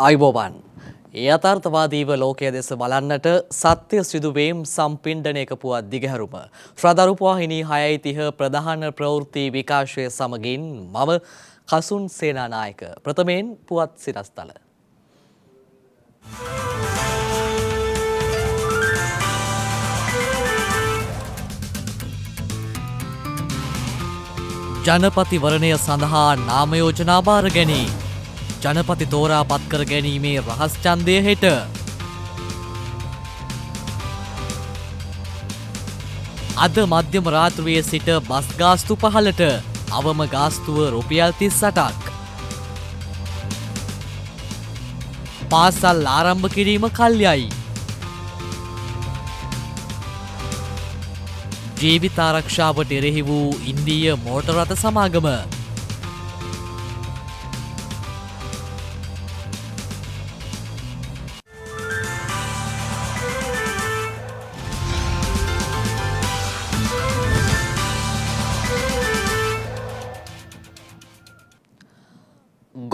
අයිබෝවන් යථාර්ථවාදීව ලෝකයේ දෙස බලන්නට සත්‍ය සිදුවීම් සම්පින්ඩනයක පුවත් දිගහැරුම ශ්‍රදරුපවාහිනී 6:30 ප්‍රධාන ප්‍රවෘත්ති විකාශය සමගින් මම කසුන් සේනානායක ප්‍රථමයෙන් පුවත් සිරස්තල. ජනපතිවරණය සඳහා නාම යෝජනා බාර ගැනීම. ජනපති තෝරා පත් කර ගැනීමේ රහස් ඡන්දය හෙට. අද මධ්‍යම රාත්‍රියේ සිට බස් ගාස්තු 15ට අවම ගාස්තුව රුපියල් 38ක්. පාසල් ආරම්භ කිරීම කල්යයි. ජීවිත ආරක්ෂාවට එරෙහි වූ ඉන්දීය මෝටර රථ සමාගම.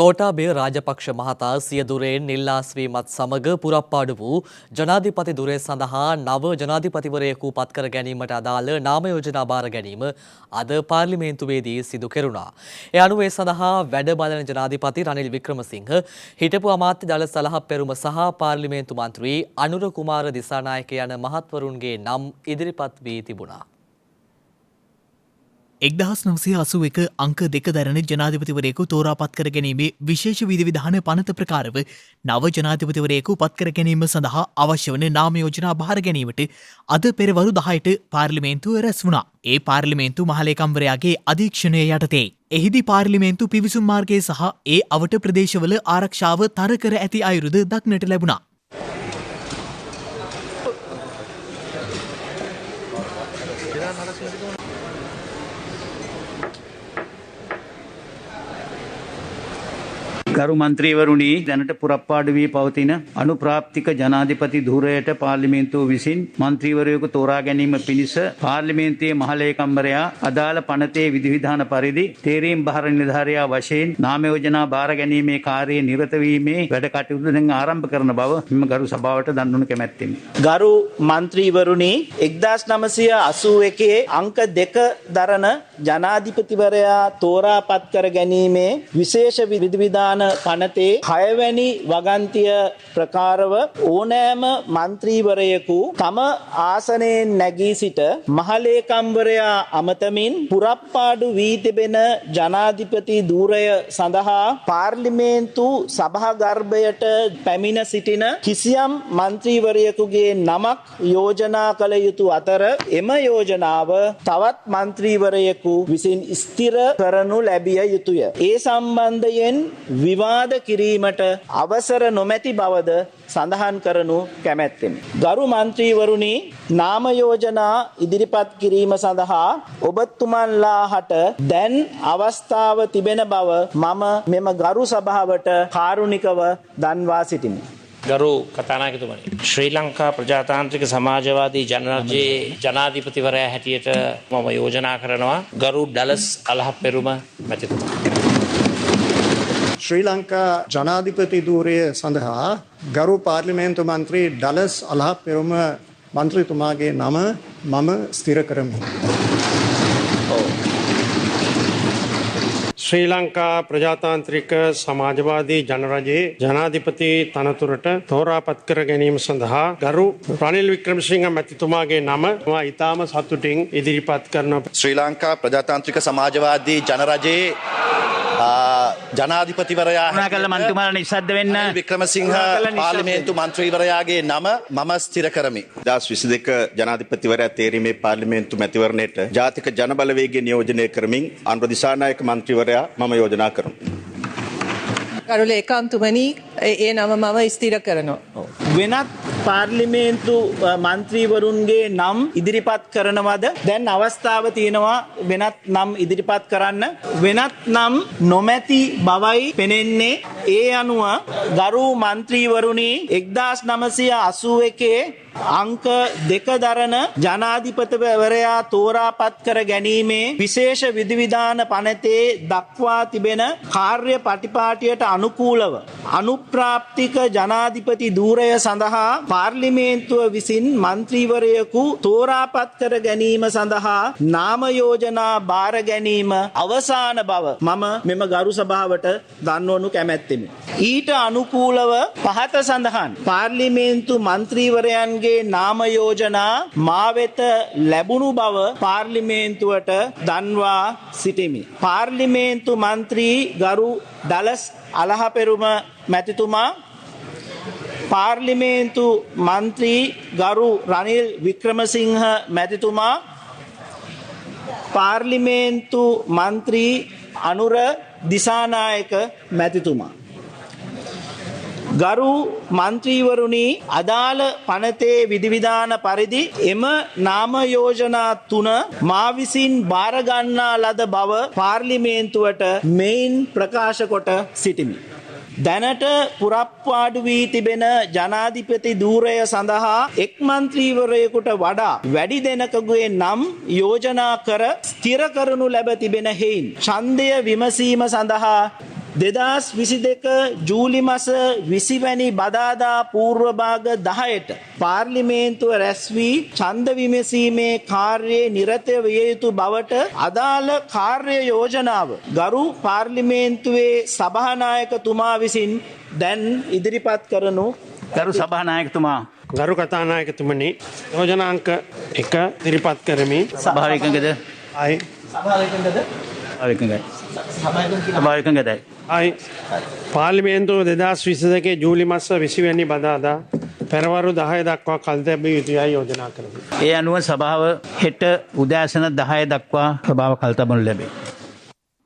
ගෝඨාභය රාජපක්ෂ මහතා සිය දුරෙන් නිල්ලාස්වීමත් සමග පුරප්පාඩු වූ ජනාධිපති දුරය සඳහා නව ජනාධිපතිවරයෙකු පත් කර ගැනීමට අදාළ නාම යෝජනා බාර ගැනීම අද පාර්ලිමේන්තුවේදී සිදු කෙරුණා. ඒ අනුව ඒ සඳහා වැඩ බලන ජනාධිපති රනිල් වික්‍රමසිංහ, හිටපු අමාත්‍ය දළ සලහප්පෙරුම සහ පාර්ලිමේන්තු මන්ත්‍රී අනුර කුමාර දිසානායක යන මහත්වරුන්ගේ නම් ඉදිරිපත් වී තිබුණා. 1981 අංක 2 දරන ජනාධිපතිවරයෙකු තෝරාපත් කර ගැනීමේ විශේෂ විධිවිධාන පනත ප්‍රකාරව නව ජනාධිපතිවරයෙකු පත් කර ගැනීම සඳහා අවශ්‍ය වන නාම යෝජනා බාර ගැනීමට අද පෙරවරු 10ට පාර්ලිමේන්තුව රැස් වුණා. ඒ පාර්ලිමේන්තු මහලේකම්වරයාගේ අධීක්ෂණය යටතේ. එහිදී පාර්ලිමේන්තු පිවිසුම් මාර්ගයේ සහ ඒ අවට ප්‍රදේශවල ආරක්ෂාව තර කර ඇති අයුරුද දක්නට ලැබුණා. ගරු මන්ත්‍රීවරුනි, දැනට පුරප්පාඩු වී පවතින අනුප්‍රාප්තික ජනාධිපති ධුරයට පාර්ලිමේන්තුව විසින් මන්ත්‍රීවරයෙකු තෝරා ගැනීම පිණිස පාර්ලිමේන්තුවේ මහලේකම්වරයා අදාළ පනතේ විධිවිධාන පරිදි තේරීම් බහර නිලධාරියා වශයෙන් නාම යෝජනා බාර ගැනීමේ කාර්යයේ නිරත වීමේ වැඩ කටයුතු දැන් ආරම්භ කරන බව මෙම ගරු සභාවට දන්වනු කැමැත්තෙමි. ගරු මන්ත්‍රීවරුනි, 1981 අංක 2 දරන ජනාධිපතිවරයා තෝරාපත් කර ගැනීමේ විශේෂ විධිවිධාන පනතේ 6 වැනි වගන්තිය ප්‍රකාරව ඕනෑම මන්ත්‍රීවරයෙකු තම ආසනයෙන් නැගී සිට මහලේකම්වරයා අමතමින් පුරප්පාඩු වී තිබෙන ජනාධිපති ධූරය සඳහා පාර්ලිමේන්තු සභාගර්භයට පැමිණ සිටින කිසියම් මන්ත්‍රීවරයෙකුගේ නමක් යෝජනා කළ යුතු අතර එම යෝජනාව තවත් මන්ත්‍රීවරයෙකු විසින් ස්ථිර කරනු ලැබිය යුතුය. ඒ සම්බන්ධයෙන් විවාද කිරීමට අවසර නොමැති බවද සඳහන් කරනු කැමැත්තෙමි. ගරු මන්ත්‍රීවරුනි, නාම යෝජනා ඉදිරිපත් කිරීම සඳහා ඔබතුමන්ලා හට දැන් අවස්ථාව තිබෙන බව මම මෙම ගරු සභාවට කාරුණිකව දන්වා සිටිමි. ගරු කතානායකතුමනි, ශ්‍රී ලංකා ප්‍රජාතාන්ත්‍රික සමාජවාදී ජනරජයේ ජනාධිපතිවරයා හැටියට මම යෝජනා කරනවා ගරු ඩලස් අලහප්පෙරුම මැතිතුමා. ශ්‍රී ලංකා ජනාධිපති ධූරය සඳහා ගරු පාර්ලිමේන්තු මන්ත්‍රී ඩලස් අලහප්පෙරුම මන්ත්‍රීතුමාගේ නම මම ස්ථිර කරමි. ශ්‍රී ලංකා ප්‍රජාතාන්ත්‍රික සමාජවාදී ජනරජයේ ජනාධිපති තනතුරට තෝරාපත් කර ගැනීම සඳහා ගරු රනිල් වික්‍රමසිංහ මැතිතුමාගේ නම මම ඉතාම සතුටින් ඉදිරිපත් කරනවා. ශ්‍රී ලංකා ප්‍රජාතාන්ත්‍රික සමාජවාදී ජනරජයේ ජනාධිපතිවරයා වික්‍රමසිංහ පාර්ලිමේන්තු මන්ත්‍රීවරයාගේ නම මම ස්ථිර කරමි. 2022 ජනාධිපතිවරයා තේරීමේ පාර්ලිමේන්තු මැතිවරණයට ජාතික ජනබලවේගය නියෝජනය කරමින් අනුර දිසානායක මන්ත්‍රීවරයා මම යෝජනා කරමි. කරුල ඒකාන්තුමනි, ඒ නම මම ස්ථිර කරනවා. වෙනත් පාර්ලිමේන්තු මන්ත්‍රීවරුන්ගේ නම් ඉදිරිපත් කරනවද? දැන් අවස්ථාව තියෙනවා වෙනත් නම් ඉදිරිපත් කරන්න. වෙනත් නම් නොමැති බවයි පෙනෙන්නේ. ඒ අනුව ගරු මන්ත්‍රීවරුනි 1981 අංක 2 දරන ජනාධිපතිවරයා තෝරාපත් කර ගැනීමේ විශේෂ විධිවිධාන පනතේ දක්වා තිබෙන කාර්ය පටිපාටියට අනුකූලව අනුප්‍රාප්තික ජනාධිපති ධූරය සඳහා පාර්ලිමේන්තුව විසින් මන්ත්‍රීවරයෙකු තෝරාපත් කර ගැනීම සඳහා නාම යෝජනා බාර ගැනීම අවසාන බව මම මෙම ගරු සභාවට දන්වනු කැමැත්තෙමි. ඊට අනුකූලව පහත සඳහන් පාර්ලිමේන්තු මන්ත්‍රීවරයන්ගේ නාම යෝජනා මා වෙත ලැබුණු බව පාර්ලිමේන්තුවට දන්වා සිටිමි. පාර්ලිමේන්තු මන්ත්‍රී ගරු ඩලස් අලහපෙරුම මැතිතුමා, පාර්ලිමේන්තු මන්ත්‍රී ගරු රනිල් වික්‍රමසිංහ මැතිතුමා, පාර්ලිමේන්තු මන්ත්‍රී අනුර දිසානායක මැතිතුමා. ගරු මන්ත්‍රීවරුනි, අදාළ පනතේ විධිවිධාන පරිදි එම නාම යෝජනා 3 මා විසින් බාර ගන්නා ලද බව පාර්ලිමේන්තුවට මෙයින් ප්‍රකාශ කොට සිටිමි. දැනට පුරප්පාඩු වී තිබෙන ජනාධිපති ධූරය සඳහා එක් මන්ත්‍රීවරයෙකුට වඩා වැඩි දෙනෙකුගේ නම් යෝජනා කර ස්ථිර කරනු ලැබ තිබෙන හේයින් ඡන්දය විමසීම සඳහා 2022 ජූලි මාස 20 වැනි බදාදා පූර්ව භාග 10ට පාර්ලිමේන්තුව රැස් වී ඡන්ද විමසීමේ කාර්යයේ නිරත විය යුතු බවට අදාළ කාර්ය යෝජනාව ගරු පාර්ලිමේන්තුවේ සභානායකතුමා විසින් දැන් ඉදිරිපත් කරනු ගරු සභානායකතුමා, ගරු කතානායකතුමනි, යෝජනාංක 1 ඉදිරිපත් කරමි. සභාව එකඟද? අයි සභාව එකඟදයි. අයි පාර්ලිමේන්තුව 2022 ජූලි මාස 20 වැනි බදාදා පෙරවරු 10 දක්වා කල් තැබිය යුතුයයි යෝජනා කරමි. ඒ අනුව සභාව හෙට උදෑසන 10 දක්වා සභාව කල් තබනු ලැබේ.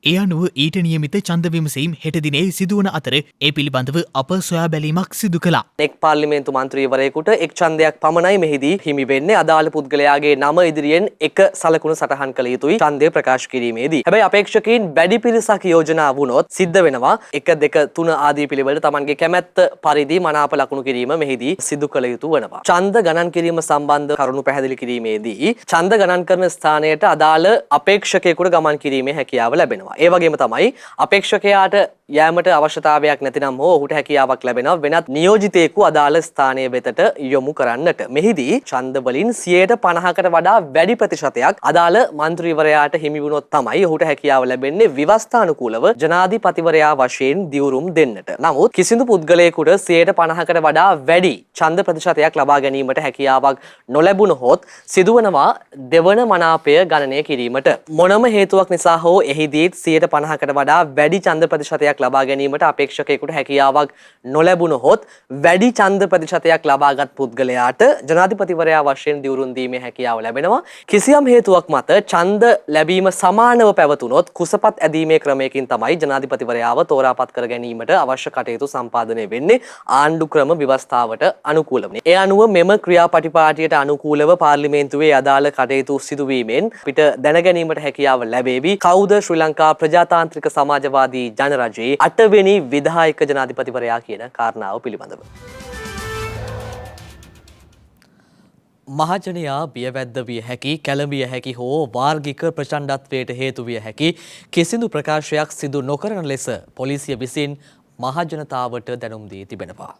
ඒ අනුව ඊට නියමිත ඡන්ද විමසීම් හෙට දිනේ සිදුවන අතර ඒ පිළිබඳව අප සොයා බැලීමක් සිදු කළා. එක් පාර්ලිමේන්තු මන්ත්‍රීවරයෙකුට එක් ඡන්දයක් පමණයි මෙහිදී හිමි වෙන්නේ. අදාළ පුද්ගලයාගේ නම ඉදිරියෙන් එක සලකුණු සටහන් කළ යුතුයි ඡන්දය ප්‍රකාශ කිරීමේදී. හැබැයි අපේක්ෂකයින් වැඩි පිරිසක් යෝජනා වුණොත් සිද්ධ වෙනවා 1 2 3 ආදී පිළිවෙලට Tamanගේ කැමැත්ත පරිදි මනාප ලකුණු කිරීම මෙහිදී සිදු කළ යුතු වෙනවා. ඡන්ද ගණන් කිරීම සම්බන්ධ කරුණු පැහැදිලි කිරීමේදී ඡන්ද ගණන් කරන ස්ථානයට අදාළ අපේක්ෂකයෙකුට ගමන් කිරීමේ හැකියාව ලැබෙනවා. ඒ වගේම තමයි අපේක්ෂකයාට යෑමට අවශ්‍යතාවයක් නැතිනම් හෝ ඔහුට හැකියාවක් ලැබෙනවා වෙනත් නියෝජිතයෙකු අදාළ ස්ථානයේ වෙතට යොමු කරන්නට. මෙහිදී ඡන්ද වලින් 50%කට වඩා වැඩි ප්‍රතිශතයක් අදාළ මන්ත්‍රීවරයාට හිමි වුණොත් තමයි ඔහුට හැකියාව ලැබෙන්නේ ව්‍යවස්ථානුකූලව ජනාධිපතිවරයා වශයෙන් දිවුරුම් දෙන්නට. නමුත් කිසිදු පුද්ගලයෙකුට 50%කට වඩා වැඩි ඡන්ද ප්‍රතිශතයක් ලබා ගැනීමට හැකියාවක් නොලැබුණොත් සිදුවනවා දෙවන මනාපය ගණනය කිරීමට. මොනම හේතුවක් නිසා හෝ එහිදී 50%කට වඩා වැඩි ඡන්ද ප්‍රතිශතයක් ලබා ගැනීමට අපේක්ෂකයෙකුට හැකියාවක් නොලැබුණොත් වැඩි ඡන්ද ප්‍රතිශතයක් ලබාගත් පුද්ගලයාට ජනාධිපතිවරයා වශයෙන් දිවුරුම් දීමේ හැකියාව ලැබෙනවා. කිසියම් හේතුවක් මත ඡන්ද ලැබීම සමානව පැවතුනොත් කුසපත් ඇදීමේ ක්‍රමයකින් තමයි ජනාධිපතිවරයාව තෝරාපත් කර ගැනීමට අවශ්‍ය කටයුතු සම්පාදනය වෙන්නේ ආණ්ඩු ක්‍රම ව්‍යවස්ථාවට අනුකූලව. ඒ අනුව මෙම ක්‍රියාපටිපාටියට අනුකූලව පාර්ලිමේන්තුවේ අදාළ කටයුතු සිදුවීමෙන් පිට දැන ගැනීමට හැකියාව ලැබේවි. කවුද ශ්‍රී ලංකා ප්‍රජාතාන්ත්‍රික සමාජවාදී ජනරජයේ 8 වෙනි විධායක ජනාධිපතිවරයා කියන කාරණාව පිළිබඳව. මහජනයා බියවැද්ද විය හැකි, කැළඹිය හැකි හෝ වාර්ගික ප්‍රචණ්ඩත්වයට හේතු විය හැකි කිසිදු ප්‍රකාශයක් සිදු නොකරන ලෙස පොලිසිය විසින් මහජනතාවට දැනුම් දී තිබෙනවා.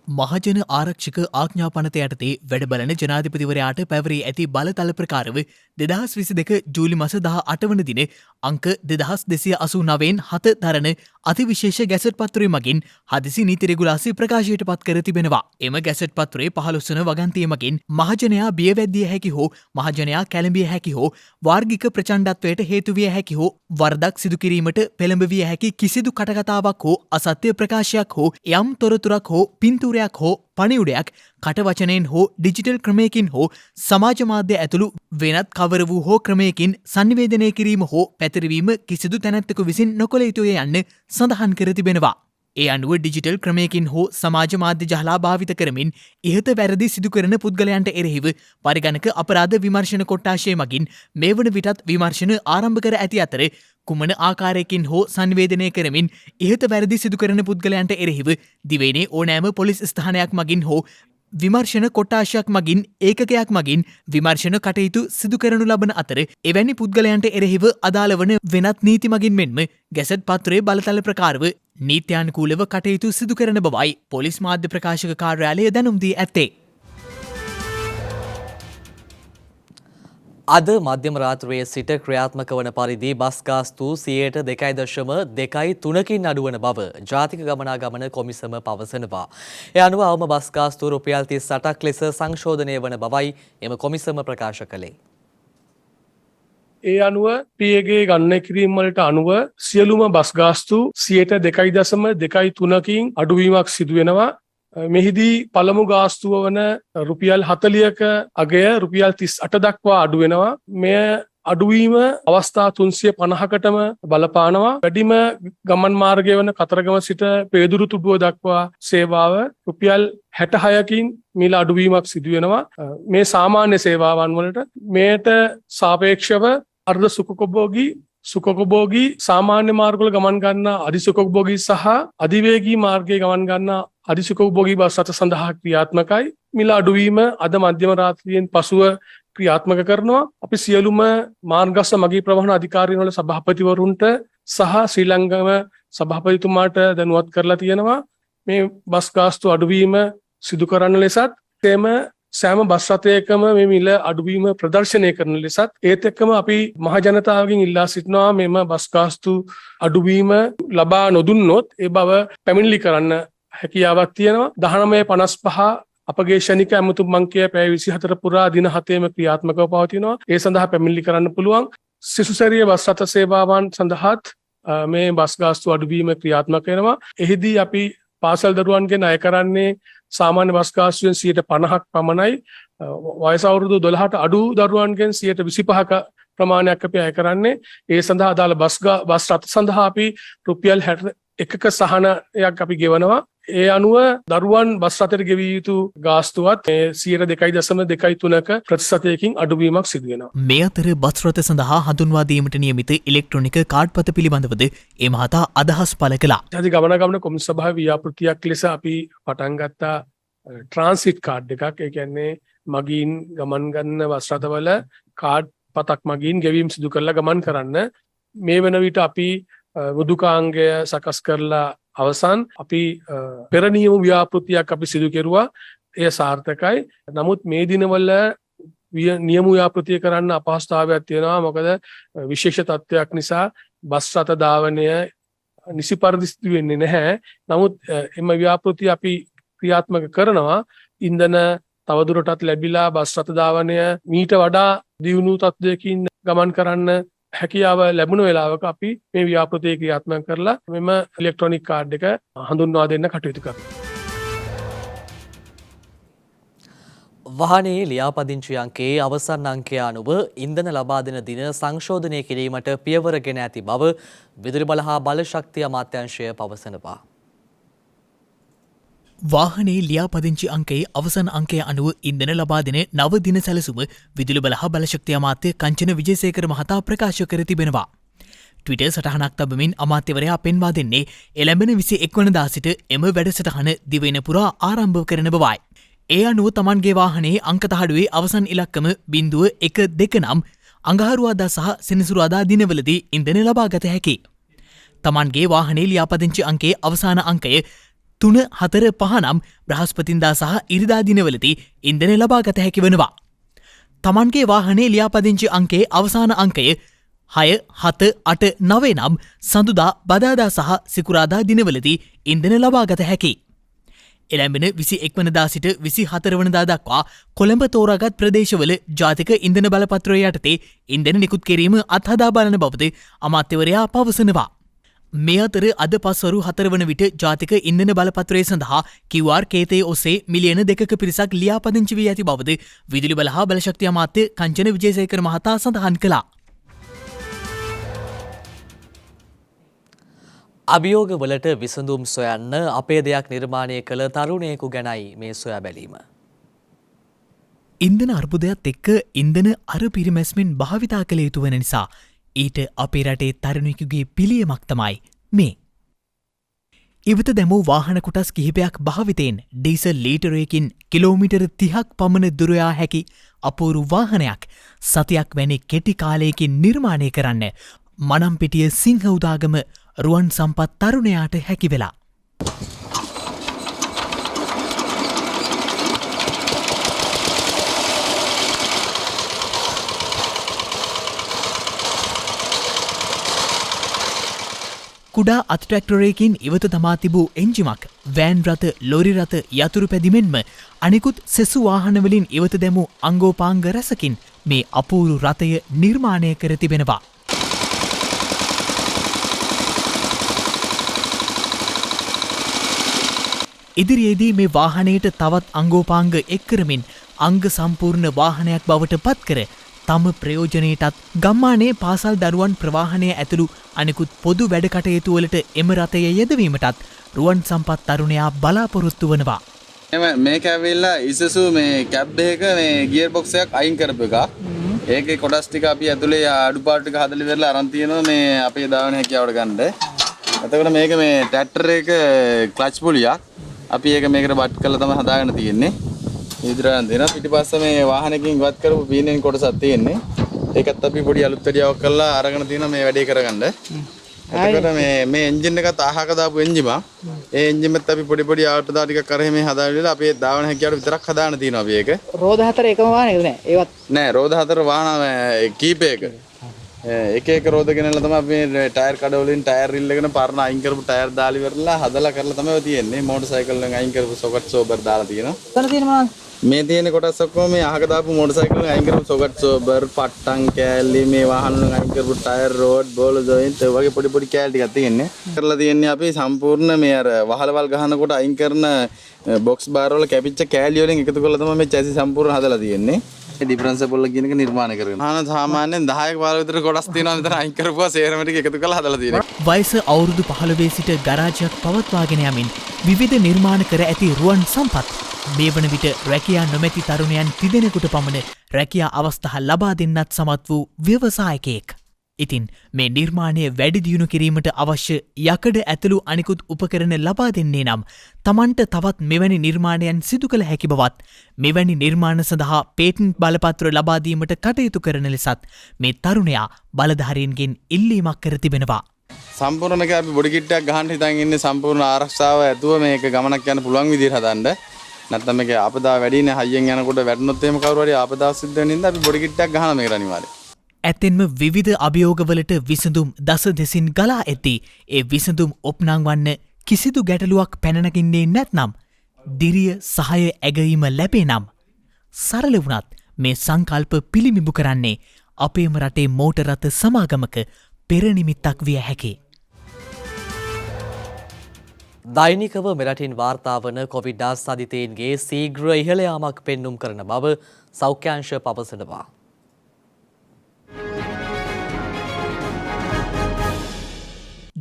මහජන ආරක්ෂක ආඥා පනත යටතේ වැඩබලන ජනාධිපතිවරයාට පැවරී ඇති බලතල ප්‍රකාරව 2022 ජූලි මාස 18 වන දින අංක 2289න් 7 දරන අතිවිශේෂ ගැසට් පත්‍රය මගින් හදිසි නීති රෙගුලාසි ප්‍රකාශයට පත් කර තිබෙනවා. එම ගැසට් පත්‍රයේ 15 වන වගන්තිය මගින් මහජනයා බියවැද්දිය හැකි හෝ මහජනයා කැළඹිය හැකි හෝ වාර්ගික ප්‍රචණ්ඩත්වයට හේතු විය හැකි හෝ වරදක් සිදු කිරීමට පෙළඹවිය හැකි කිසිදු කටකතාවක් හෝ අසත්‍ය ප්‍රකාශයක් හෝ යම් තොරතුරක් හෝ පින්තූරයක් හෝ පණිවුඩයක් කටවචනයෙන් හෝ ඩිජිටල් ක්‍රමයකින් හෝ සමාජ මාධ්‍ය ඇතුළු වෙනත් කවර වූ හෝ ක්‍රමයකින් සංනිවේදනය කිරීම හෝ පැතිරවීම කිසිදු තැනැත්තෙකු විසින් නොකළ යුතුය යන්න සඳහන් කර තිබෙනවා. ඒ අනුව ඩිජිටල් ක්‍රමයකින් හෝ සමාජ මාධ්‍ය ජහලා භාවිත කරමින් ඉහත වැරදි සිදු කරන පුද්ගලයන්ට එරෙහිව පරිගණක අපරාධ විමර්ශන කොට්ටාශය මගින් මේ වන විටත් විමර්ශන ආරම්භ කර ඇති අතර කුමන ආකාරයකින් හෝ සංවේදනය කරමින් ඉහත වැරදි සිදු කරන පුද්ගලයන්ට එරෙහිව දිවයිනේ ඕනෑම පොලිස් ස්ථානයක් මගින් හෝ විමර්ශන කොට්ටාශයක් මගින් ඒකකයක් මගින් විමර්ශන කටයුතු සිදු කරනු ලබන අතර එවැනි පුද්ගලයන්ට එරෙහිව අදාළ වන වෙනත් නීති මගින් මෙන්ම ගැසට් පත්‍රයේ බලතල ප්‍රකාරව නීත්‍යානුකූලව කටයුතු සිදු කරන බවයි පොලිස් මාධ්‍ය ප්‍රකාශක කාර්යාලය දැනුම් දී ඇත්තේ. අද මධ්‍යම රාත්‍රියේ සිට ක්‍රියාත්මක වන පරිදි බස් ගාස්තු 2.3කින් අඩුවන බව ජාතික ගමනාගමන කොමිසම පවසනවා. ඒ අනුව අවම බස් ගාස්තු රුපියල් 38ක් ලෙස සංශෝධනය වන බවයි එම කොමිසම ප්‍රකාශ කළේ. ඒ අනුව පියගේ ගන්න කිරීම වලට අනුව සියලුම බස් ගාස්තු 2.3කින් අඩුවීමක් සිදු වෙනවා. මෙහිදී පළමු ගාස්තුව වන රුපියල් 40ක අගය රුපියල් 38 දක්වා අඩු වෙනවා. මෙය අඩුවීම අවස්ථා 350කටම බලපානවා. වැඩිම ගමන් මාර්ගය වන කතරගම සිට පේදුරු තුඩුව දක්වා සේවාව රුපියල් 66කින් මිල අඩුවීමක් සිදු වෙනවා. මේ සාමාන්‍ය සේවාවන් වලට මෙයට සාපේක්ෂව අර්ධ සුඛෝපභෝගී සාමාන්‍ය මාර්ගවල ගමන් ගන්න අධිසුඛෝපභෝගී සහ අධිවේගී මාර්ගයේ ගමන් ගන්න අධිසුඛෝපභෝගී බස් රථ සඳහා ක්‍රියාත්මකයි. මිල අඩුවීම අද මධ්‍යම රාත්‍රියෙන් පසුව ක්‍රියාත්මක කරනවා. අපි සියලුම මාර්ගස්ස මගී ප්‍රවාහන අධිකාරීන් වල සභාපතිවරුන්ට සහ ශ්‍රී ලංකාව සභාපතිතුමාට දැනුවත් කරලා තියෙනවා. මේ බස් ගාස්තු අඩුවීම සිදු කරන්න ලෙසත් සෑම බස් රථයකම මේ මිල අඩුවීම ප්‍රදර්ශනය කරන ලෙසත් ඒත් එක්කම අපි මහ ජනතාවගෙන් ඉල්ලා සිටිනවා මෙම බස් ගාස්තු අඩුවීම ලබා නොදුන්නොත් ඒ බව පැමිණිලි කරන්න හැකියාවක් තියෙනවා. 19:55 අපගේ ශනික ඇමතුම් අංකය පැය 24 පුරා දින 7ම ක්‍රියාත්මකව පවතිනවා. ඒ සඳහා පැමිණිලි කරන්න පුළුවන්. සිසුසැරිය බස් රථ සේවාවන් සඳහාත් මේ බස් ගාස්තු අඩුවීම ක්‍රියාත්මක වෙනවා. එහිදී අපි පාසල් දරුවන්ගෙන් අය කරන්නේ සාමාන්‍ය බස් ගාස්තුවෙන් 50%ක් පමණයි. වයස අවුරුදු 12ට අඩු දරුවන්ගෙන් 25%ක ප්‍රමාණයක් අපි අය කරන්නේ. ඒ සඳහා අදාළ බස් රථ සඳහා අපි රුපියල් 61ක සහනයක් අපි ගෙවනවා. ඒ අනුව දරුවන් බස් රථයට ගෙවිය යුතු ගාස්තුවත් 2.23ක ප්‍රතිශතයකින් අඩුවීමක් සිදු වෙනවා. මේ අතර බස් රථ සඳහා හඳුන්වා දීමට නියමිත ඉලෙක්ට්‍රොනික කාඩ් පත පිළිබඳවද ඒ මහතා අදහස් පළ කළා. ජාතික ගමනාගමන කොමිසම සභාවේ ව්‍යාපෘතියක් ලෙස අපි පටන් ගත්තා ට්‍රාන්සිට් කාඩ් එකක්. ඒ කියන්නේ මගින් ගමන් ගන්න බස් රථවල කාඩ් පතක් මගින් ගෙවීම් සිදු කරලා ගමන් කරන්න. මේ වන විට අපි මුදුකාංගය සකස් කරලා අවසන් අපි පෙර නියම ව්‍යාපෘතියක් අපි සිදු කෙරුවා. එය සාර්ථකයි. නමුත් මේ දිනවල නියම ව්‍යාපෘතිය කරන්න අපහසුතාවයක් තියෙනවා. මොකද විශේෂ තත්ත්වයක් නිසා බස් රථ ධාවනය නිසි පරිදි සිදු වෙන්නේ නැහැ. නමුත් එම ව්‍යාපෘතිය අපි ක්‍රියාත්මක කරනවා. ඉන්ධන තවදුරටත් ලැබිලා බස් රථ ධාවනය මීට වඩා දියුණු තත්ත්වයකින් ගමන් කරන්න හැකියාව ලැබුණ වෙලාවක අපි මේ ව්‍යාපෘතිය ක්‍රියාත්මක කරලා මෙම ඉලෙක්ට්‍රොනික කාඩ් එක හඳුන්වා දෙන්න කටයුතු කරනවා. වාහනේ ලියාපදිංචි අංකයේ අවසන් අංකය අනුව ඉන්ධන ලබා දෙන දින සංශෝධනය කිරීමට පියවරගෙන ඇති බව විදුලි බල හා බල ශක්තිය අමාත්‍යාංශය පවසනවා. වාහනේ ලියාපදිංචි අංකයේ අවසන් අංකය අනුව ඉන්ධන ලබා දෙන නව දින සැලසුම විදුලි බල හා බලශක්තිය අමාත්‍ය කංචන විජේසේකර මහතා ප්‍රකාශ කර තිබෙනවා. ට්විටර් සටහනක් තබමින් අමාත්‍යවරයා පෙන්වා දෙන්නේ එළඹෙන 21 වනදා සිට එම වැඩසටහන දිවයින පුරා ආරම්භ කරන බවයි. ඒ අනුව තමන්ගේ වාහනේ අංක තහඩුවේ අවසන් ඉලක්කම 012 නම් අඟහරුවාදා සහ සෙනසුරාදා දිනවලදී ඉන්ධන ලබා ගත හැකියි. තමන්ගේ වාහනේ ලියාපදිංචි අංකයේ අවසාන අංකය 345 නම් බ්‍රහස්පතින්දා සහ ඉරිදා දිනවලදී ඉන්ධන ලබා ගත හැකි වෙනවා. තමන්ගේ වාහනේ ලියාපදිංචි අංකයේ අවසාන අංකය 6789 නම් සඳුදා බදාදා සහ සිකුරාදා දිනවලදී ඉන්ධන ලබා ගත හැකියි. එළැඹෙන 21 වනදා සිට 24 වනදා දක්වා කොළඹ තෝරාගත් ප්‍රදේශවල ජාතික ඉන්ධන බලපත්‍රය යටතේ ඉන්ධන නිකුත් කිරීම අත්හදා බලන බවද අමාත්‍යවරයා පවසනවා. මේ අතර අද පස්වරු 4 වන විට ජාතික ඉන්ධන බලපත්‍රය සඳහා QR කේතය ඔස්සේ මිලියන 2ක පිරිසක් ලියාපදිංචි වී ඇති බවද විදුලි බල හා බලශක්තිය අමාත්‍ය කංචන විජේසේකර මහතා සඳහන් කළා. අභියෝගවලට විසඳුම් සොයන්න අපේ දෙයක් නිර්මාණය කළ තරුණයෙකු ගැනයි මේ සොයා බැලීම. ඉන්දන අර්බුදයක්ත් එක්ක ඉන්දන අර පිරිමැස්මෙන් භාවිතා කළ යුතු වන නිසා ඊට අපේ රටේ තරුණිකුගේ පිළියමක් තමයි මේ. ඉවත දැමූ වාහන කොටස් කිහිපයක් භාවිතයෙන් ඩීසල් ලීටරයකින් කිලෝමිටර් 30ක් පමණ දුරයා හැකි අපූරු වාහනයක් සතියක් වැනි කෙටි කාලයකින් නිර්මාණය කරන්න මනම්පිටිය සිංහඋදාගම රුවන් සම්පත් තරුණයාට හැකි වෙලා. කුඩා අතිට්‍රැක්ටරයකින් ඉවත තමා තිබූ එන්ජිමක් වෑන් රථ ලොරි රථ යතුරු පැදිමෙන්ම අනිකුත් සෙසු වාහනවලින් ඉවත දැමූ අංගෝපාංග රැසකින් මේ අපූරු රථය නිර්මාණය කර තිබෙනවා. ඉදිරියේදී මේ වාහනයට තවත් අංගෝපාංග එක්කරමින් අංග සම්පූර්ණ වාහනයක් බවට පත්කර තම ප්‍රයෝජනයටත් ගම්මානයේ පාසල් දරුවන් ප්‍රවාහනය ඇතුළු අනෙකුත් පොදු වැඩ කටයුතුවලට එම රථය යෙදවීමටත් රුවන් සම්පත් තරුණයා බලාපොරොත්තු වනවා. මේක ඇවිල්ලා ඉසසු මේ කැබ් එක මේ ගියර් බොක්ස් එකක් අයින් කරපු එක. ඒකේ කොටස් ටික අපි ඇතුලේ අඩුපාඩු ටික හදලා ඉවරලා අරන් තියෙනවා මේ අපේ දාවන හැකියාවට ගන්න. එතකොට මේක මේ ට්‍රැක්ටර් එක ක්ලච් පුලියක්. අපි ඒක මේකට බට් කරලා තමයි හදාගෙන තියෙන්නේ. ඉදිරියට දෙන පිටිපස්ස මේ වාහනකින් ඉවත් කරපු පීනෙන් කොටසක් තියෙන්නේ. ඒකත් අපි පොඩි අලුත් වැඩියාවක් කරලා අරගෙන තියෙනවා මේ වැඩේ කරගන්න. එතකොට මේ එන්ජින් එකත් අහක දාපු එන්ජිම. ඒ එන්ජිමෙත් අපි පොඩි ආටෝදා ටිකක් කරේ මේ හදාවිලා අපේ දාවන හැකියාවට විතරක් හදාගෙන තියෙනවා අපි ඒක. රෝද හතර එකම වාහනේද නෑ. ඒවත් නෑ රෝද හතර වාහන කීපයක. එක රෝද ගෙනල්ලා තමයි අපි මේ ටයර් කඩවලින් ටයර් රිල් එකන පරණ අයින් කරපු ටයර් දාලි වෙරලා හදලා කරලා තමයි තියෙන්නේ. මෝටර් සයිකල් වලින් අයින් කරපු සොකට් සෝබර් දාලා තියෙනවා. එතන තියෙන මොනවද? මේ තියෙන කොටස් ඔක්කොම මේ අහක දාපු මෝටර් සයිකල් වලින් අයින් කරපු සොකට් සෝබර් පට්ටම් කෑලි මේ වාහන වලින් අයින් කරපු ටයර් රෝඩ් බෝල ජොයින්ට් වගේ පොඩි කෑලි ටිකක් තියෙන්නේ. කරලා තියෙන්නේ අපි සම්පූර්ණ මේ අර වහලවල් ගහනකොට අයින් කරන බොක්ස් බාර් වල කැපිච්ච කෑලි වලින් එකතු කරලා තමයි මේ චැසි සම්පූර්ණ හදලා තියෙන්නේ. ඩිෆරන්සබල් කියන එක නිර්මාණය කරගෙන. සාමාන්‍යයෙන් 10ක 15 විතර කොටස් තියෙනවා විතර අයින් කරපුවා සේරම ටික එකතු කරලා හදලා තියෙනවා. වයස අවුරුදු 15 සිට ගරාජයක් පවත්වාගෙන යමින් විවිධ නිර්මාණ කර ඇති රුවන් සම්පත් මේ වන විට රැකියා නොමැති තරුණයන් තිදෙනෙකුට පමණ රැකියා අවස්ථා ලබා දෙන්නත් සමත් වූ ව්‍යවසායකයෙක්. ඉතින් මේ නිර්මාණය වැඩි දියුණු කිරීමට අවශ්‍ය යකඩ ඇතුළු අනිකුත් උපකරණ ලබා දෙන්නේ නම් තමන්ට තවත් මෙවැනි නිර්මාණයන් සිදු කළ හැකි බවත් මෙවැනි නිර්මාණ සඳහා පේටන්ට් බලපත්‍ර ලබා දීමට කටයුතු කරන ලෙසත් මේ තරුණයා බලධාරීන්ගෙන් ඉල්ලීමක් කර තිබෙනවා. සම්පූර්ණ මේක අපි බොඩි කිට්ටයක් ගහන්න හිතන් ඉන්නේ සම්පූර්ණ ආරක්ෂාව ඇතුව මේක ගමනක් යන්න පුළුවන් විදිහට හදන්න. නැත්නම් මේක ආපදා වැඩිනේ හයියෙන් යනකොට වැටුනොත් එහෙම කවුරු හරි ආපදාවක් සිද්ධ වෙන නිසා අපි බොඩි කිට්ටයක් ගහන මේකට අනිවාර්යයෙන්. ඇත්තෙන්ම විවිධ අභියෝගවලට විසඳුම් දස දෙසින් ගලා ඇති ඒ විසඳුම් ඔප්නංවන්න කිසිදු ගැටලුවක් පැනනගින්නේ නැත්නම් දිරිය සහය ඇගීම ලැබේ නම් සරල වුණත් මේ සංකල්ප පිළිමිබු කරන්නේ අපේම රටේ මෝටර් රථ සමාගමක පෙරනිමිත්තක් විය හැකි. දෛනිකව මෙරටින් වාර්තා වන කොවිඩ් ආසාදිතයින්ගේ සීඝ්‍ර ඉහළ යාමක් පෙන්නුම් කරන බව සෞඛ්‍යාංශ පවසනවා.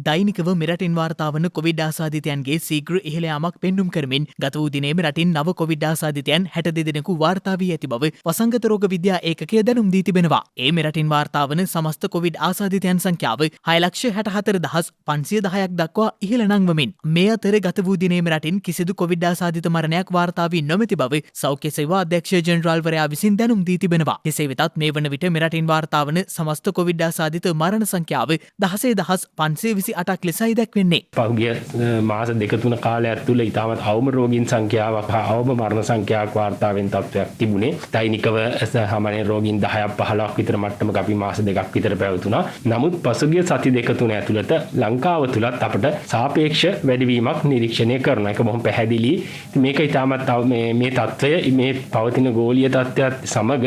දෛනිකව මෙරටින් වාර්තා වන කොවිඩ් ආසාදිතයන්ගේ සීඝ්‍ර ඉහළ යාමක් පෙන්නුම් කරමින් ගත වූ දිනේ මෙරටින් නව කොවිඩ් ආසාදිතයන් 62 දෙනෙකු වාර්තා වී ඇති බව වසංගත රෝග විද්‍යා ඒකකය දැනුම් දී තිබෙනවා. ඒ මෙරටින් වාර්තා වන සමස්ත කොවිඩ් ආසාදිතයන් සංඛ්‍යාව 6,64,510ක් දක්වා ඉහළ නංවමින් මේ අතර ගත වූ දිනේ මෙරටින් කිසිදු කොවිඩ් ආසාදිත මරණයක් වාර්තා වී නොමැති බව සෞඛ්‍ය සේවා අධ්‍යක්ෂ ජෙනරාල්වරයා විසින් දැනුම් දී තිබෙනවා. කෙසේ වෙතත් මේ වන විට මෙරටින් වාර්තා වන සමස්ත කොවිඩ් ආසාදිත මරණ සංඛ්‍යාව 16,528ක් ලෙසයි දැක්වෙන්නේ. පහුගිය මාස දෙක තුන කාලයක් තුළ ඉතාමත් අවම රෝගීන් සංඛ්‍යාවක් හා අවම මරණ සංඛ්‍යාවක් වාර්තා වෙන තත්ත්වයක් තිබුණේ. දෛනිකව සාමාන්‍ය රෝගීන් 10ක් 15ක් විතර මට්ටමක අපි මාස දෙකක් විතර පැවතුණා. නමුත් පසුගිය සති දෙක තුන ඇතුළත ලංකාව තුලත් අපට සාපේක්ෂ වැඩිවීමක් නිරීක්ෂණය කරන එක බොහොම පැහැදිලි. මේක ඉතාමත් මේ තත්ත්වය මේ පවතින ගෝලීය තත්ත්වයත් සමග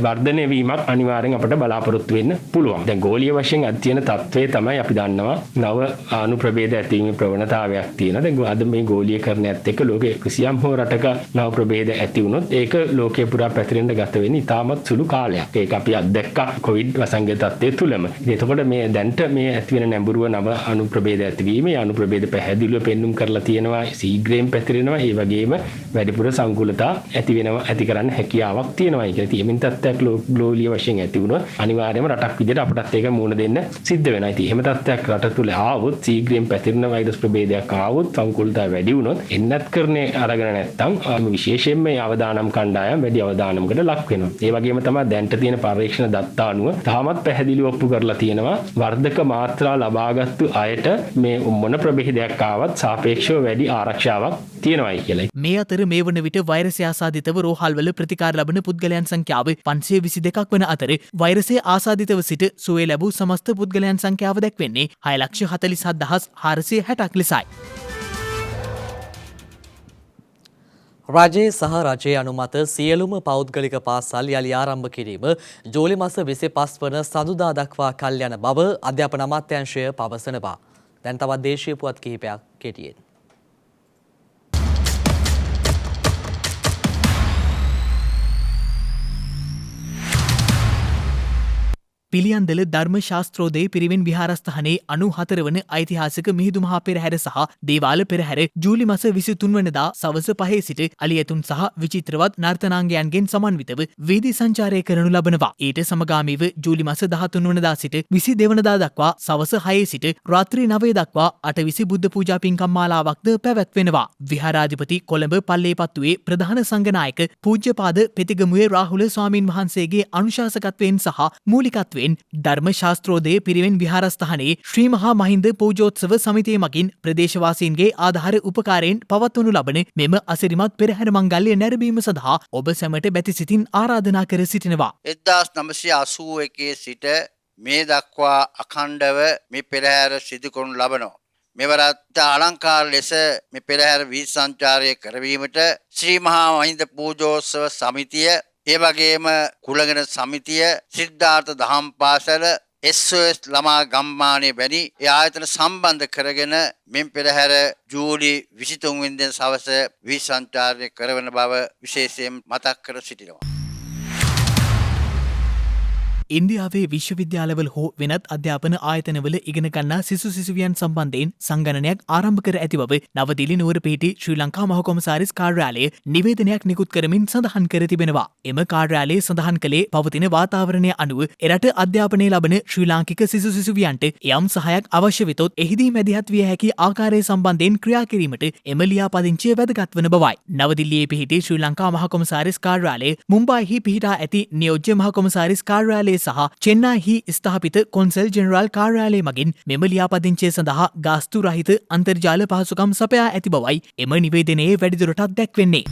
වර්ධනය වීමක් අනිවාර්යෙන් අපට බලාපොරොත්තු වෙන්න පුළුවන්. දැන් ගෝලීය වශයෙන් අධ්‍යයන තත්ත්වය තමයි අපි දන්නවා නව අණු ප්‍රභේද ඇතිවීමේ ප්‍රවණතාවයක් තියෙනවා. දැන් අද මේ ගෝලීකරණයත් එක්ක ලෝකයේ කිසියම් හෝ රටක නව ප්‍රභේද ඇති වුණොත් ඒක ලෝකේ පුරා පැතිරෙන්න ගත වෙන්නේ ඉතාමත් සුළු කාලයක්. ඒක අපි අත්දැක්කා කොවිඩ් වසංගත තත්ත්වයේ තුලම. එතකොට මේ දැන්ට මේ ඇති වෙන නැඹුරුව නව අණු ප්‍රභේද ඇතිවීම, අණු ප්‍රභේද පැහැදිලිව පෙන්눔 කරලා තියෙනවා, ශීඝ්‍රයෙන් පැතිරෙනවා. ඒ වගේම වැඩිපුර සංකුලතා ඇති වෙනවා, ඇති කරන්න හැකියාවක් තියෙනවා කියලා. තියෙමින් තත්ත්වයක් ග්ලෝබලි වශයෙන් ඇති වුණොත් අනිවාර්යයෙන්ම රටක් විදිහට අපටත් ඒක මුහුණ දෙන්න සිද්ධ වෙනවා. ඉතින් එහෙම තත්ත්වයක් රට තුල ආවොත්, ශීඝ්‍රයෙන් පැතිරෙන වෛරස් ප්‍රභේදයක් ආවොත්, සංකුලතා වැඩි වුණොත් එන්නත් කරන්නේ අරගෙන නැත්නම් විශේෂයෙන්ම මේ අවදානම් කණ්ඩායම් වැඩි අවදානමකට ලක් වෙනවා. ඒ වගේම තමයි දැන්ට තියෙන පරීක්ෂණ දත්ත අනුව තාමත් පැහැදිලිව ඔප්පු කරලා තියෙනවා වර්ධක මාත්‍රා ලබාගත්තු අයට මේ මොන ප්‍රභේදයක් ආවත් සාපේක්ෂව වැඩි ආරක්ෂාවක් තියෙනවායි කියලා. මේ අතර මේ වන විට වෛරසය ආසාදිතව රෝහල්වල ප්‍රතිකාර ලබන පුද්ගලයන් සංඛ්‍යාව 522ක් වන අතර වෛරසය ආසාදිතව සිට සුවය ලැබූ සමස්ත පුද්ගලයන් සංඛ්‍යාව දැක්වෙන්නේ 6,47,460ක් ලෙසයි. රජයේ සහ රජයේ අනුමත සියලුම පෞද්ගලික පාසල් යළි ආරම්භ කිරීම ජූලි මාස 25 වන සඳුදා දක්වා කල් යන බව අධ්‍යාපන අමාත්‍යාංශය පවසනවා. දැන් තවත් දේශීය පුවත් කිහිපයක් කෙටියෙන්. පිළියන්දල ධර්ම ශාස්ත්‍රෝදය පිරිවෙන් විහාරස්ථානයේ 94 වන ඓතිහාසික මිහිඳු මහා පෙරහැර සහ දේවාල පෙරහැර ජූලි මාස 23 වනදා සවස 5 සිට අලියතුන් සහ විචිත්‍රවත් නර්තනාංගයන්ගෙන් සමන්විතව වීදි සංචාරය කරනු ලබනවා. ඊට සමගාමීව ජූලි මාස 13 වනදා සිට 22 වනදා දක්වා සවස 6 සිට රාත්‍රී 9 දක්වා 8 බුද්ධ පූජා පින්කම් මාලාවක්ද පැවැත්වෙනවා. විහාරාධිපති කොළඹ පල්ලේපත්තුවේ ප්‍රධාන සංඝනායක පූජ්‍යපාද පෙතිගමුවේ රාහුල ස්වාමින් වහන්සේගේ අනුශාසකත්වයෙන් සහ මූලිකත්වයෙන් ධර්ම ශාස්ත්‍රෝදය පිරිවෙන් විහාරස්ථානයේ ශ්‍රී මහා මහින්ද පූජෝත්සව සමිතිය මගින් ප්‍රදේශවාසීන්ගේ ආධාර උපකාරයෙන් පවත්වනු ලබන මෙම අසිරිමත් පෙරහැර මංගල්‍ය නැරඹීම සඳහා ඔබ සැමට බැතිසිතින් ආරාධනා කර සිටිනවා. 1981 සිට මේ දක්වා අඛණ්ඩව මේ පෙරහැර සිදු කරනු ලබනවා. මෙවරත් අලංකාර ලෙස මේ පෙරහැර වී සංචාරය කරවීමට ශ්‍රී මහා මහින්ද පූජෝත්සව සමිතිය, ඒ වගේම කුලගෙන සමිතිය, සිද්ධාර්ථ දහම් පාසල, SOS ළමා ගම්මානය වැනි ඒ ආයතන සම්බන්ධ කරගෙන මෙම පෙරහැර ජූලි 23 වෙනිදා සවස වී සංචාරය කරවන බව විශේෂයෙන් මතක් කර සිටිනවා. ඉන්දියාවේ විශ්වවිද්‍යාලවල හෝ වෙනත් අධ්‍යාපන ආයතනවල ඉගෙන ගන්නා සිසු සිසුවියන් සම්බන්ධයෙන් සංගණනයක් ආරම්භ කර ඇති බව නවදිල්ලි නුවර පිහිටි ශ්‍රී ලංකා මහ කොමසාරිස් කාර්යාලය නිවේදනයක් නිකුත් කරමින් සඳහන් කර තිබෙනවා. එම කාර්යාලය සඳහන් කළේ පවතින වාතාවරණය අනුව එරට අධ්‍යාපනය ලබන ශ්‍රී ලාංකික සිසු සිසුවියන්ට යම් සහයක් අවශ්‍ය වෙතොත් එහිදී මැදිහත් විය හැකි ආකාරය සම්බන්ධයෙන් ක්‍රියා කිරීමට එම ලියාපදිංචිය වැදගත් වන බවයි. නවදිල්ලියේ පිහිටි ශ්‍රී ලංකා මහ කොමසාරිස් කාර්යාලය මුම්බායිහි පිහිටා ඇති නියෝජ්‍ය මහ කොමසාරිස් කාර්යාලය සහ චෙන්නයිහි ස්ථාපිත කොන්සල් ජෙනරාල් කාර්යාලය මගින් මෙම ලියාපදිංචිය සඳහා ගාස්තු රහිත අන්තර්ජාල පහසුකම් සපයා ඇති බවයි එම නිවේදනයේ වැඩිදුරටත් දැක්වෙන්නේ.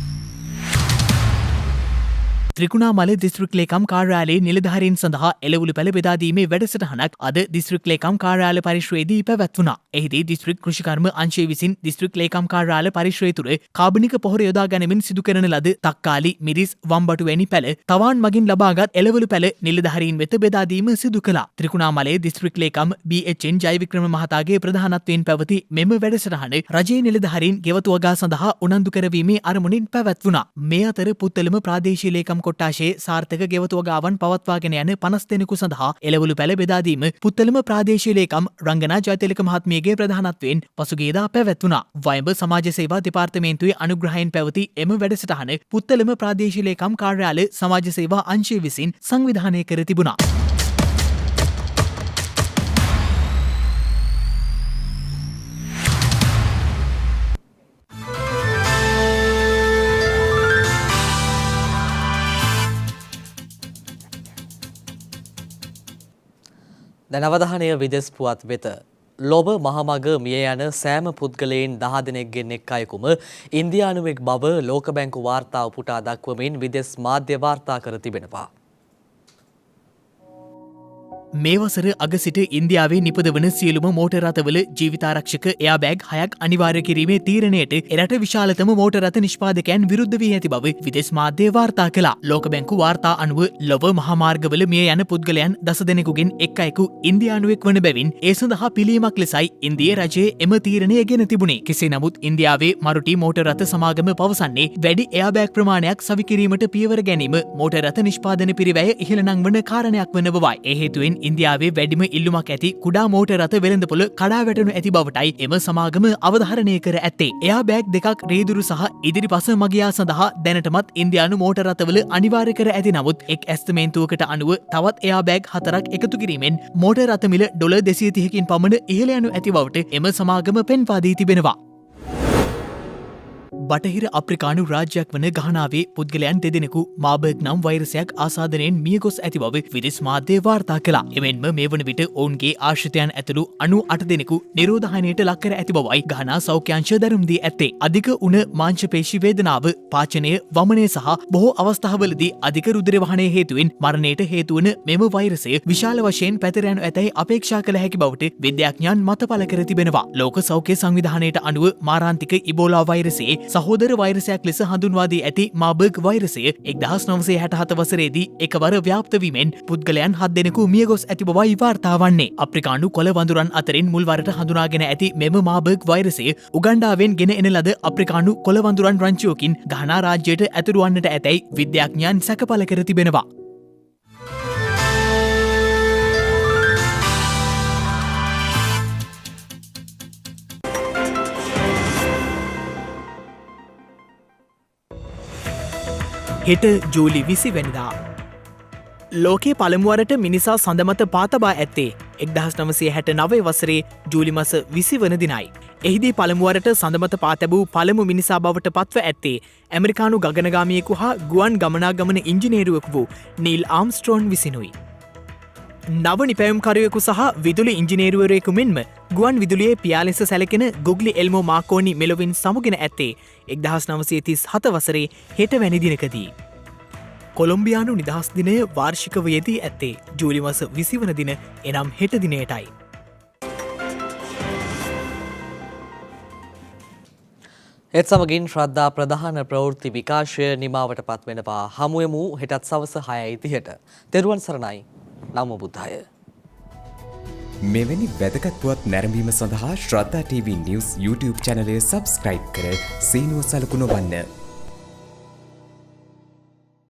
ත්‍රිකුණාමල දිස්ත්‍රික් ලේකම් කාර්යාලයේ නිලධාරීන් සඳහා එළවලු පැළ බෙදා දීමේ වැඩසටහනක් අද දිස්ත්‍රික් ලේකම් කාර්යාල පරිශ්‍රයේදී පැවැත්වුණා. එහිදී දිස්ත්‍රික් කෘෂිකර්ම අංශය විසින් දිස්ත්‍රික් ලේකම් කාර්යාල පරිශ්‍රය තුළ කාබනික පොහොර යොදා ගැනීමෙන් සිදු කරන ලද තක්කාලි, මිරිස්, වම්බටු වැනි පැළ තවාන් මගින් ලබාගත් එළවලු පැළ නිලධාරීන් වෙත බෙදා දීම සිදු කළා. ත්‍රිකුණාමලයේ දිස්ත්‍රික් ලේකම් BHN ජයවික්‍රම මහතාගේ ප්‍රධානත්වයෙන් පැවති මෙම වැඩසටහන රජයේ නිලධාරීන් ගෙවතු වගා සඳහා උනන්දු කරවීමේ අරමුණින් පැවැත්වුණා. මේ අතර පුත්තලම ප්‍රාදේශීය ලේකම් කොට්ටාශයේ සාර්ථක ගෙවතු වගාවන් පවත්වාගෙන යන 50 දෙනෙකු සඳහා එළවලු පැළ බෙදා දීම පුත්තලම ප්‍රාදේශීය ලේකම් රංගනා ජයතිලක මහත්මියගේ ප්‍රධානත්වයෙන් පසුගියදා පැවැත්වුණා. වයඹ සමාජ සේවා දෙපාර්තමේන්තුවේ අනුග්‍රහයෙන් පැවති එම වැඩසටහන පුත්තලම ප්‍රාදේශීය ලේකම් කාර්යාල සමාජ සේවා අංශය විසින් සංවිධානය කර තිබුණා. දැන් අවධානය විදෙස් පුවත් වෙත. ලොබ මහමග මිය යන සෑම පුද්ගලයන් 10 දෙනෙක්ගෙන් එක් අයෙකුම ඉන්දියානුවෙක් බව ලෝක බැංකු වාර්තා උපුටා දක්වමින් විදෙස් මාධ්‍ය වාර්තා කර තිබෙනවා. මේ වසර අග සිට ඉන්දියාවේ නිපදවන සියලුම මෝටර් රථවල ජීවිතාරක්ෂක එයාබෑග් 6ක් අනිවාර්ය කිරීමේ තීරණයට එරට විශාලතම මෝටර් රථ නිෂ්පාදකයන් විරුද්ධ වී ඇති බව විදේශ මාධ්‍ය වාර්තා කළා. ලෝක බැංකු වාර්තා අනුව ලොව මහා මාර්ගවල මිය යන පුද්ගලයන් 10 දෙනෙකුගෙන් එක් අයෙකු ඉන්දියානුවෙක් වන බැවින් ඒ සඳහා පිළියමක් ලෙසයි ඉන්දිය රජයේ එම තීරණය ගෙන තිබුණේ. කෙසේ නමුත් ඉන්දියාවේ මරුටි මෝටර් රථ සමාගම පවසන්නේ වැඩි එයාබෑග් ප්‍රමාණයක් සවි කිරීමට පියවර ගැනීම මෝටර් රථ නිෂ්පාදන පිරිවැය ඉහළ නංවන කාරණයක් වන බවයි. ඒ හේතුවෙන් ඉන්දියාවේ වැඩිම ඉල්ලුමක් ඇති කුඩා මෝටර් රථ වෙළඳපොළ කඩා වැටෙනු ඇති බවටයි එම සමාගම අවධාරණය කර ඇත්තේ. එයාබෑග් දෙකක් රේදුරු සහ ඉදිරිපස මගියා සඳහා දැනටමත් ඉන්දියානු මෝටර් රථවල අනිවාර්ය කර ඇති නමුත් එක් ඇස්තමේන්තුවකට අනුව තවත් එයාබෑග් 4ක් එකතු කිරීමෙන් මෝටර් රථ මිල ඩොලර් 230කින් පමණ ඉහළ යනු ඇති බවට එම සමාගම පෙන්වා දී තිබෙනවා. බටහිර අප්‍රිකානු රාජ්‍යයක් වන ගහනාවේ පුද්ගලයන් දෙදෙනෙකු මාබර්ග් නම් වෛරසයක් ආසාදනයෙන් මියගොස් ඇති බව විදේශ මාධ්‍ය වාර්තා කළා. එමෙන්ම මේ වන විට ඔවුන්ගේ ආශ්‍රිතයන් ඇතුළු 98 දෙනෙකු නිරෝධායනයට ලක් කර ඇති බවයි ගහනා සෞඛ්‍යාංශ දැනුම් දී ඇත්තේ. අධික උණ මාංශපේශි වේදනාව, පාචනය, වමනය සහ බොහෝ අවස්ථාවලදී අධික රුධිර වහනය හේතුවෙන් මරණයට හේතු වන මෙම වෛරසය විශාල වශයෙන් පැතිර යනු ඇතැයි අපේක්ෂා කළ හැකි බවට විද්‍යාඥයන් මත පළ කර තිබෙනවා. ලෝක සෞඛ්‍ය සංවිධානයට අනුව මාරාන්තික ඉබෝලා වෛරසයේ සහෝදර වෛරසයක් ලෙස හඳුන්වා දී ඇති මාබර්ග් වෛරසය 1967 වසරේදී එකවර ව්‍යාප්ත වීමෙන් පුද්ගලයන් 7 දෙනෙකු මියගොස් ඇති බවයි වාර්තා වන්නේ. අප්‍රිකානු කොළ වඳුරන් අතරින් මුල්වරට හඳුනාගෙන ඇති මෙම මාබර්ග් වෛරසය උගන්ඩාවෙන් ගෙන එන ලද අප්‍රිකානු කොළ වඳුරන් රංචුවකින් ගහනා රාජ්‍යයට ඇතුළු වන්නට ඇතැයි විද්‍යාඥයන් සැකපල කර තිබෙනවා. හෙට ජූලි 20 වැනිදා ලෝකයේ පළමුවරට මිනිසා සඳමත පාතබා ඇත්තේ 1969 වසරේ ජූලි මස 20 වන දිනයි. එහිදී පළමුවරට සඳමත පාතැබූ පළමු මිනිසා බවට පත්ව ඇත්තේ ඇමරිකානු ගගනගාමියෙකු හා ගුවන් ගමනාගමන ඉංජිනේරුවෙකු වූ නීල් ආම්ස්ට්‍රෝන් විසිනුයි. නව නිපැයුම්කරුවෙකු සහ විදුලි ඉංජිනේරුවරයෙකු මෙන්ම ගුවන් විදුලියේ පියා ලෙස සැලකෙන ගුග්ලි එල්මෝ මාකෝනි මෙලොවින් සමුගෙන ඇත්තේ 1937 වසරේ හෙට වැනි දිනකදී. කොළොම්බියානු නිදහස් දිනය වාර්ෂිකව යෙදී ඇත්තේ ජූලි මාස 20 වන දින එනම් හෙට දිනයටයි. ඒත් සමගින් ශ්‍රද්ධා ප්‍රධාන ප්‍රවෘත්ති විකාශය නිමාවට පත්වෙනවා. හමුවෙමු හෙටත් සවස 6:30ට. තෙරුවන් සරණයි. නමෝ බුද්ධාය. මෙවැනි වැදගත් පුවත් නැරඹීම සඳහා ශ්‍රද්ධා TV News YouTube channel එක subscribe කර සීනුව සලකුණ වන්න.